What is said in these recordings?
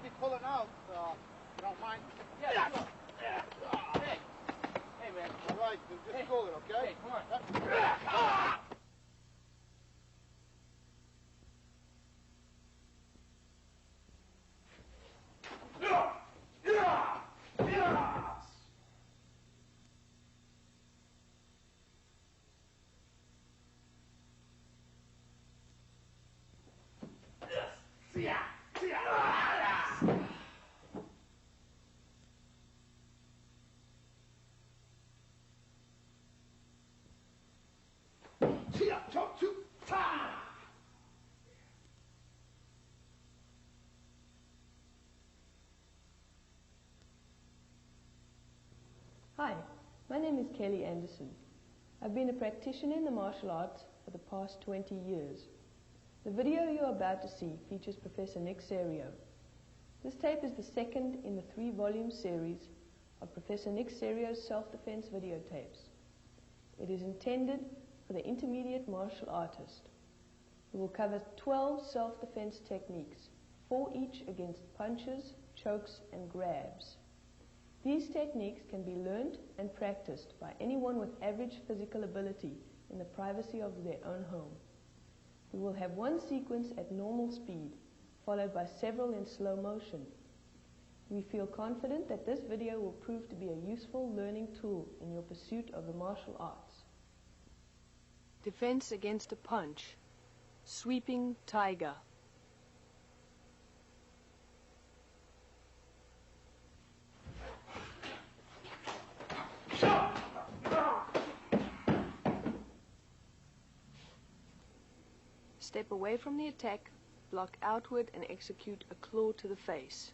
be pulling out. You don't mind? Yeah, sure. Hey. Hey, man. All right, then just pull it, okay? Hey, come on. Hi, my name is Kelly Anderson. I've been a practitioner in the martial arts for the past 20 years. The video you're about to see features Professor Nick Cerio. This tape is the second in the 3-volume series of Professor Nick Cerio's self-defense videotapes. It is intended for the intermediate martial artist. It will cover 12 self-defense techniques, 4 each against punches, chokes, and grabs. These techniques can be learned and practiced by anyone with average physical ability in the privacy of their own home. We will have one sequence at normal speed, followed by several in slow motion. We feel confident that this video will prove to be a useful learning tool in your pursuit of the martial arts. Defense against a punch. Sweeping tiger. Step away from the attack, block outward and execute a claw to the face.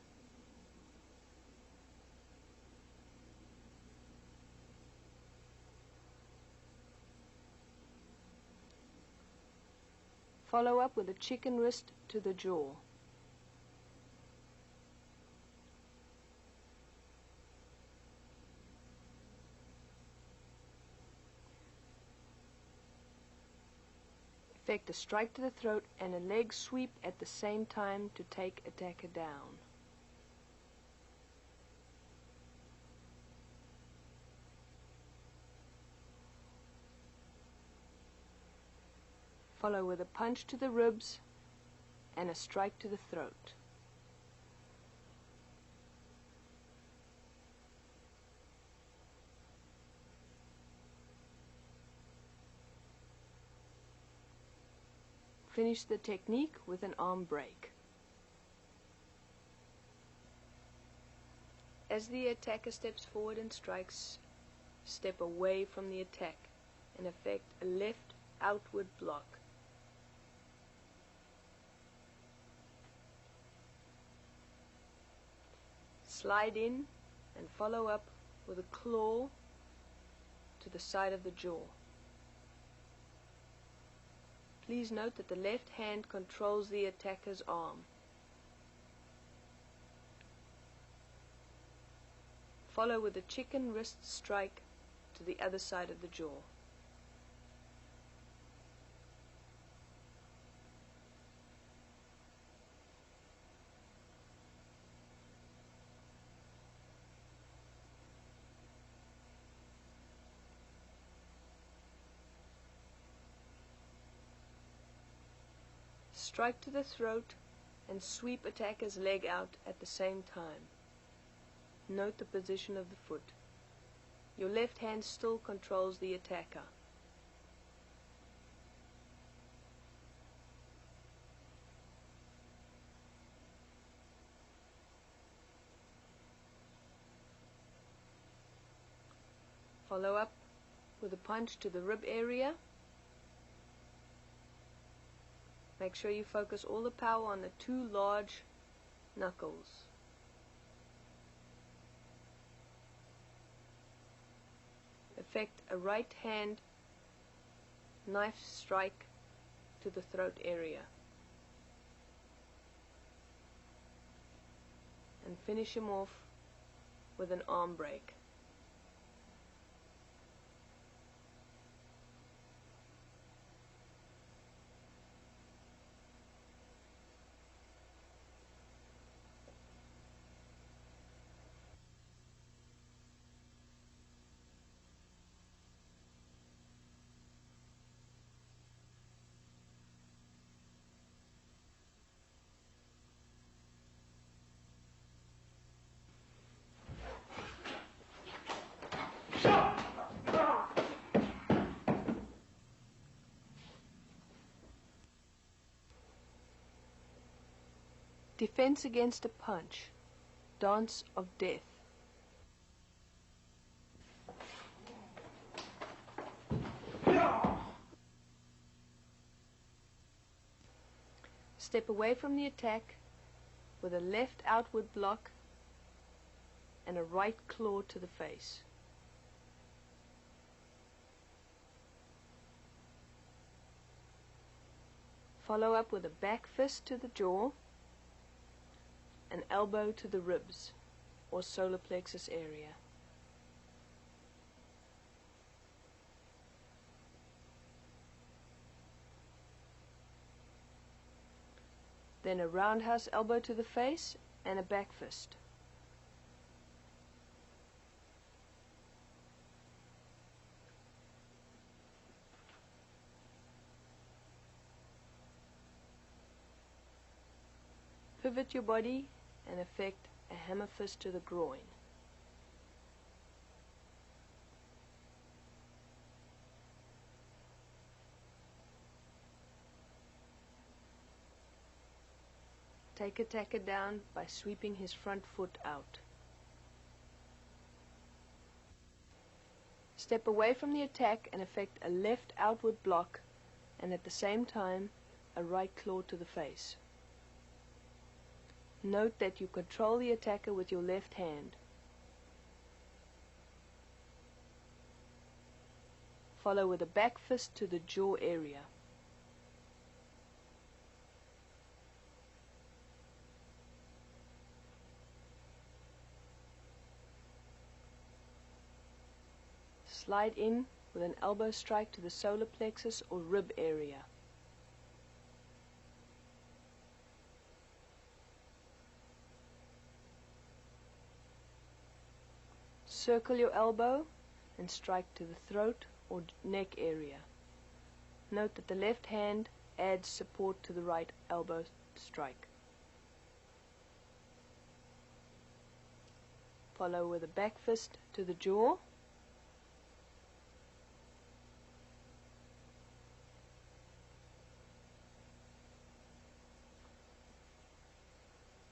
Follow up with a chicken wrist to the jaw. Effect a strike to the throat and a leg sweep at the same time to take attacker down. Follow with a punch to the ribs and a strike to the throat. Finish the technique with an arm break. As the attacker steps forward and strikes, step away from the attack and effect a left outward block. Slide in and follow up with a claw to the side of the jaw. Please note that the left hand controls the attacker's arm. Follow with a chicken wrist strike to the other side of the jaw. Strike to the throat and sweep attacker's leg out at the same time. Note the position of the foot. Your left hand still controls the attacker. Follow up with a punch to the rib area. Make sure you focus all the power on the 2 large knuckles. Effect a right hand knife strike to the throat area. And finish him off with an arm break. Defense against a punch. Dance of death. Step away from the attack with a left outward block and a right claw to the face. Follow up with a back fist to the jaw, an elbow to the ribs or solar plexus area. Then a roundhouse elbow to the face and a back fist. Pivot your body and effect a hammer fist to the groin. Take attacker down by sweeping his front foot out. Step away from the attack and effect a left outward block and at the same time a right claw to the face. Note that you control the attacker with your left hand. Follow with a back fist to the jaw area. Slide in with an elbow strike to the solar plexus or rib area. Circle your elbow and strike to the throat or neck area. Note that the left hand adds support to the right elbow strike. Follow with a back fist to the jaw.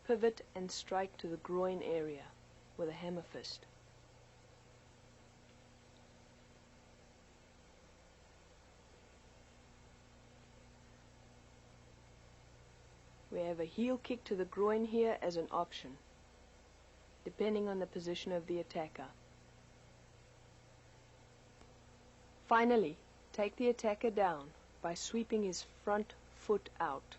Pivot and strike to the groin area with a hammer fist. We have a heel kick to the groin here as an option, depending on the position of the attacker. Finally, take the attacker down by sweeping his front foot out.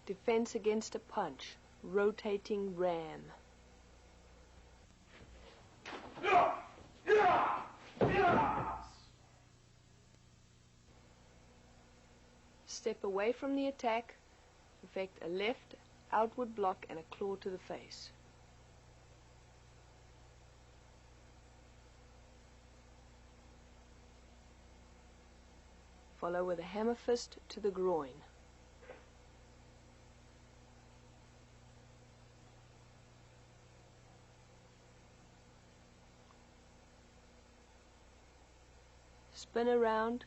Defense against a punch, rotating ram. Step away from the attack, effect a left outward block and a claw to the face. Follow with a hammer fist to the groin. Spin around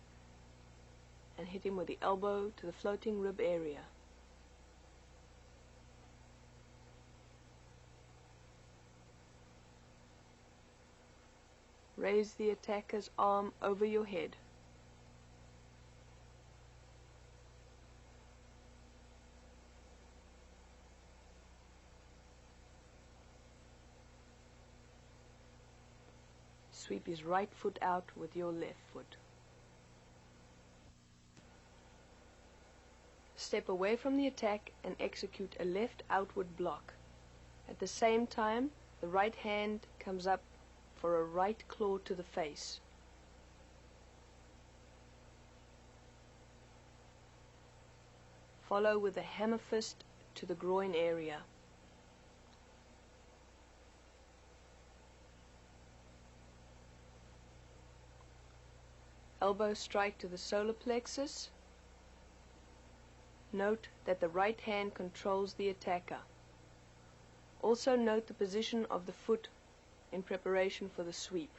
and hit him with the elbow to the floating rib area. Raise the attacker's arm over your head. Sweep his right foot out with your left foot. Step away from the attack and execute a left outward block. At the same time, the right hand comes up for a right claw to the face. Follow with a hammer fist to the groin area. Elbow strike to the solar plexus. Note that the right hand controls the attacker. Also note the position of the foot in preparation for the sweep.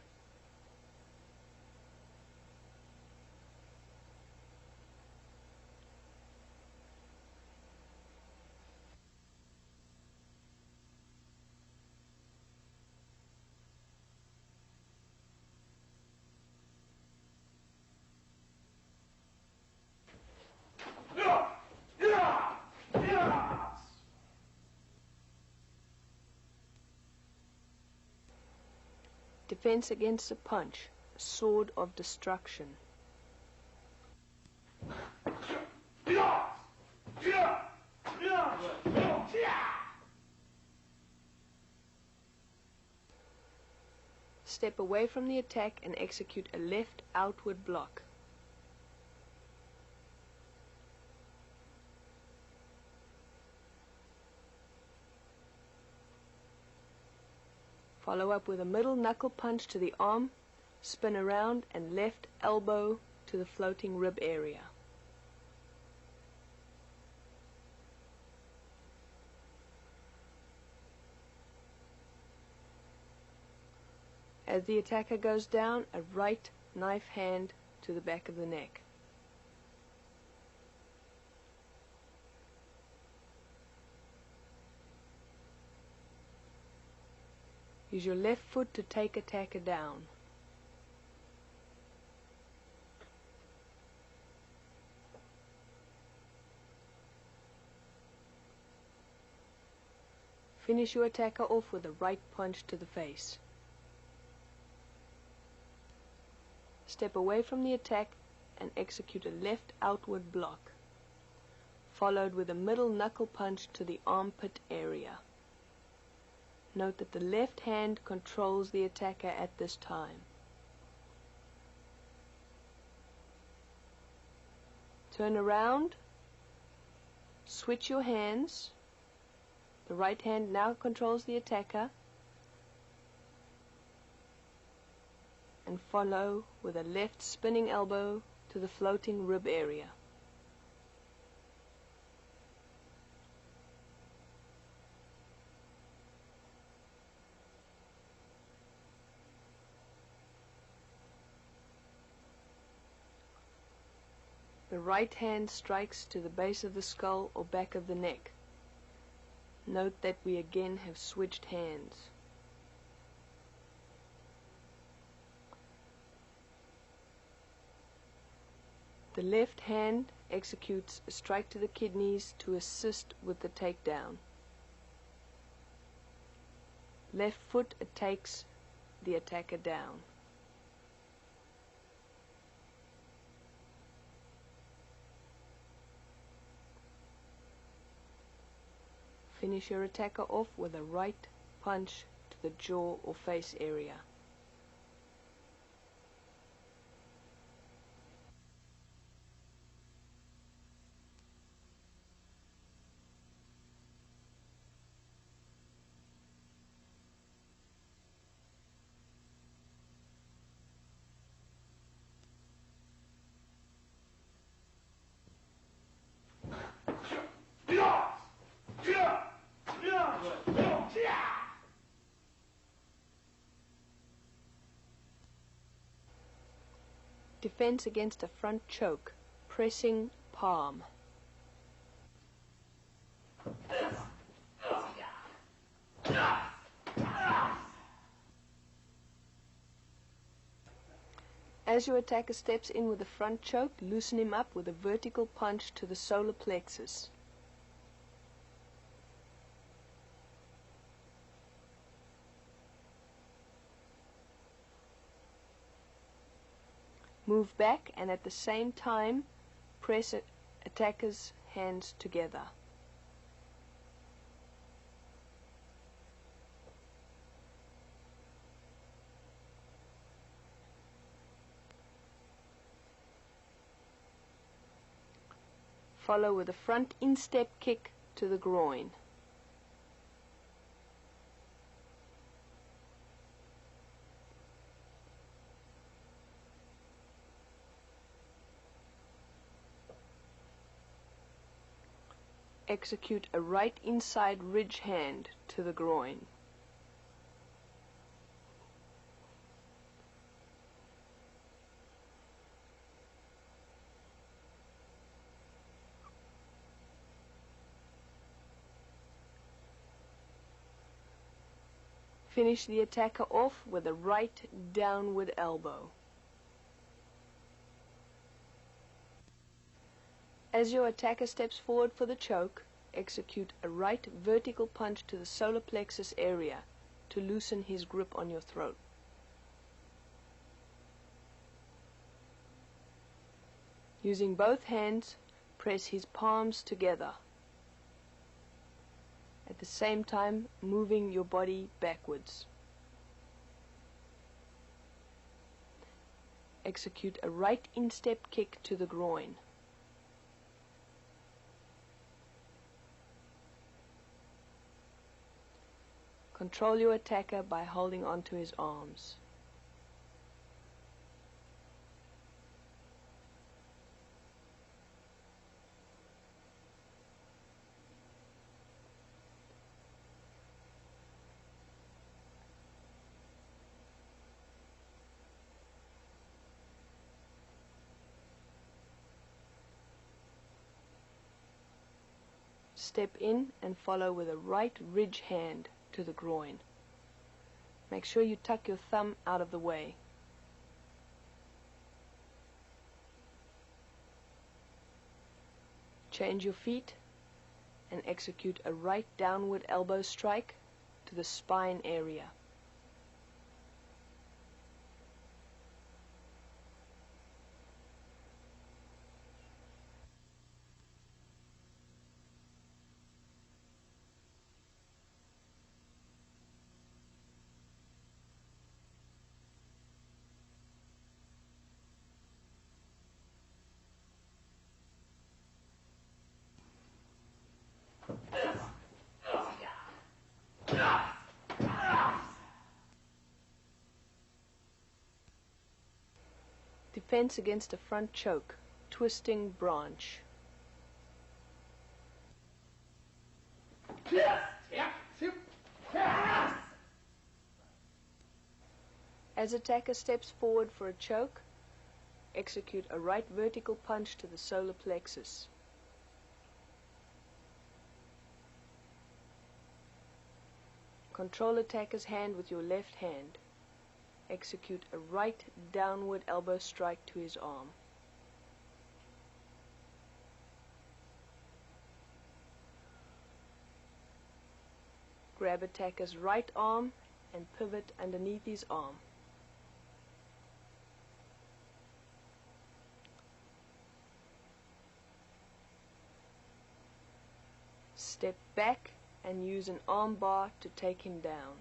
Defense against a punch, a sword of destruction. Step away from the attack and execute a left outward block. Follow up with a middle knuckle punch to the arm, spin around, and left elbow to the floating rib area. As the attacker goes down, a right knife hand to the back of the neck. Use your left foot to take attacker down. Finish your attacker off with a right punch to the face. Step away from the attack and execute a left outward block, followed with a middle knuckle punch to the armpit area. Note that the left hand controls the attacker at this time. Turn around, switch your hands. The right hand now controls the attacker, and follow with a left spinning elbow to the floating rib area. The right hand strikes to the base of the skull or back of the neck. Note that we again have switched hands. The left hand executes a strike to the kidneys to assist with the takedown. Left foot takes the attacker down. Finish your attacker off with a right punch to the jaw or face area. Defense against a front choke, pressing palm. As your attacker steps in with a front choke, loosen him up with a vertical punch to the solar plexus. Move back and at the same time press attacker's hands together. Follow with a front instep kick to the groin. Execute a right inside ridge hand to the groin. Finish the attacker off with a right downward elbow. As your attacker steps forward for the choke, execute a right vertical punch to the solar plexus area to loosen his grip on your throat. Using both hands, press his palms together, at the same time moving your body backwards. Execute a right instep kick to the groin. Control your attacker by holding onto his arms. Step in and follow with a right ridge hand to the groin. Make sure you tuck your thumb out of the way. Change your feet and execute a right downward elbow strike to the spine area. Defense against a front choke, twisting branch. As attacker steps forward for a choke, execute a right vertical punch to the solar plexus. Control attacker's hand with your left hand. Execute a right downward elbow strike to his arm. Grab attacker's right arm and pivot underneath his arm. Step back and use an arm bar to take him down.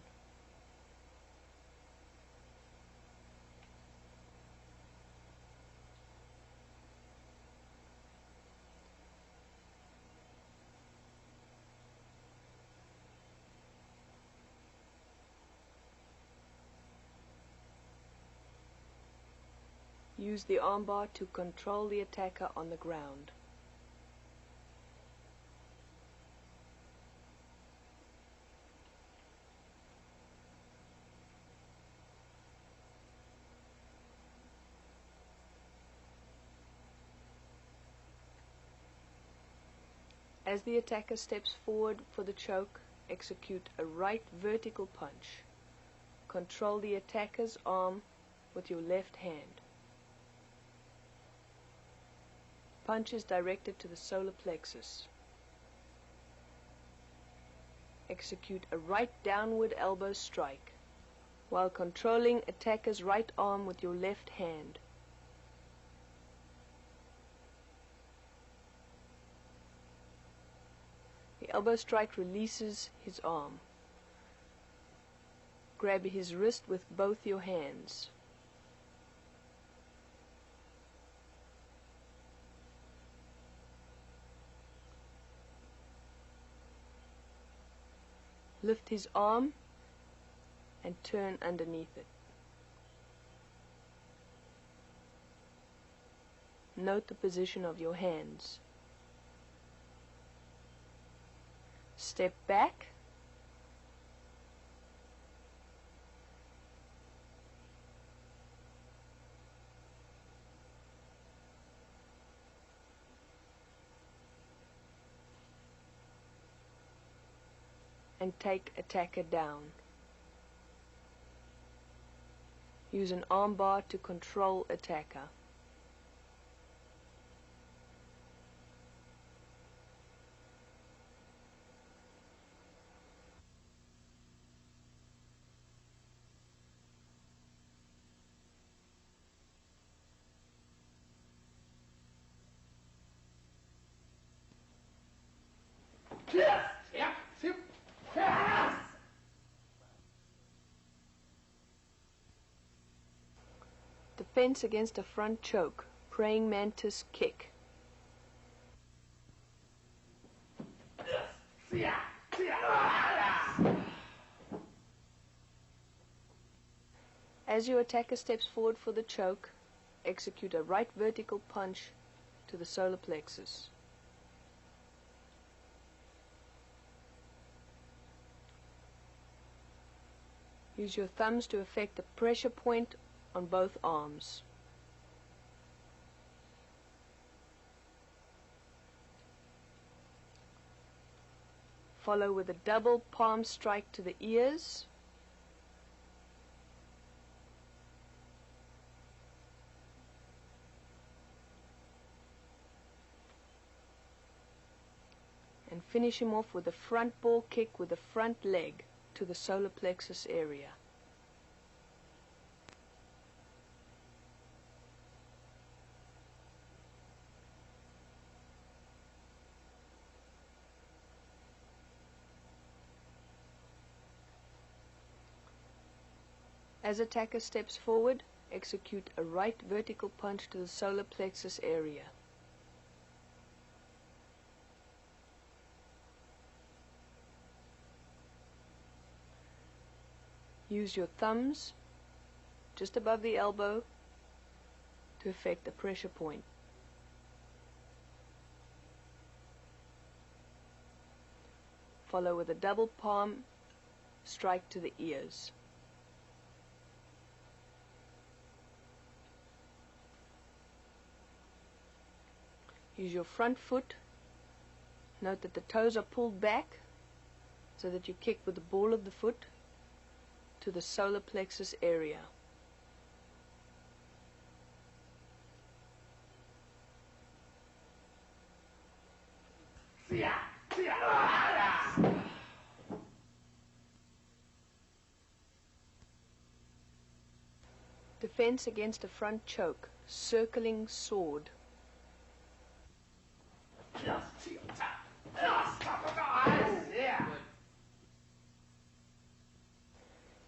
Use the armbar to control the attacker on the ground. As the attacker steps forward for the choke, execute a right vertical punch. Control the attacker's arm with your left hand. Punch is directed to the solar plexus. Execute a right downward elbow strike while controlling attacker's right arm with your left hand. The elbow strike releases his arm. Grab his wrist with both your hands. Lift his arm and turn underneath it. Note the position of your hands. Step back. And take attacker down. Use an arm bar to control attacker. Defense against a front choke. Praying mantis kick. As your attacker steps forward for the choke, execute a right vertical punch to the solar plexus. Use your thumbs to affect the pressure point on both arms. Follow with a double palm strike to the ears. And finish him off with a front ball kick with the front leg to the solar plexus area. As attacker steps forward, execute a right vertical punch to the solar plexus area. Use your thumbs just above the elbow to affect the pressure point. Follow with a double palm strike to the ears. Use your front foot. Note that the toes are pulled back so that you kick with the ball of the foot to the solar plexus area. Defense against a front choke. Circling sword.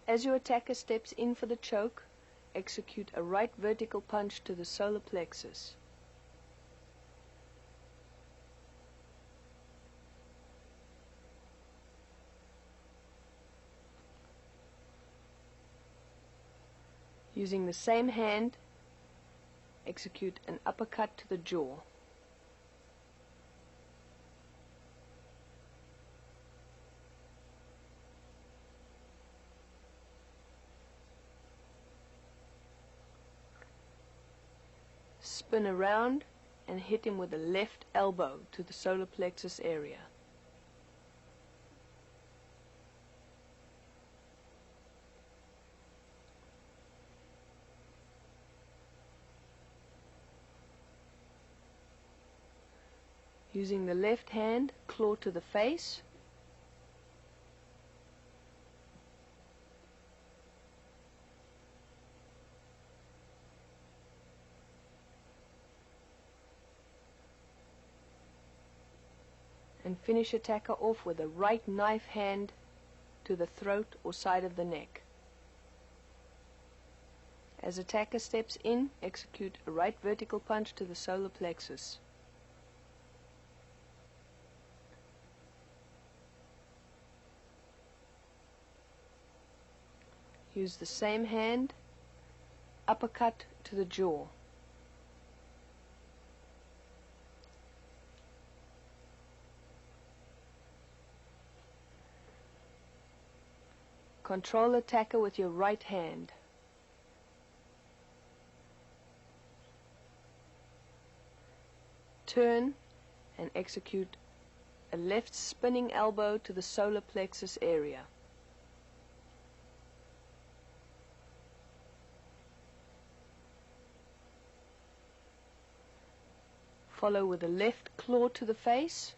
As your attacker steps in for the choke, execute a right vertical punch to the solar plexus. Using the same hand, execute an uppercut to the jaw. Spin around and hit him with the left elbow to the solar plexus area. Using the left hand, claw to the face. And finish attacker off with a right knife hand to the throat or side of the neck. As attacker steps in, execute a right vertical punch to the solar plexus. Use the same hand, uppercut to the jaw. Control attacker with your right hand. Turn and execute a left spinning elbow to the solar plexus area. Follow with a left claw to the face.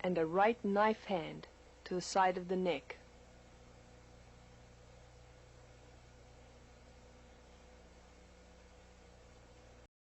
And a right knife hand to the side of the neck.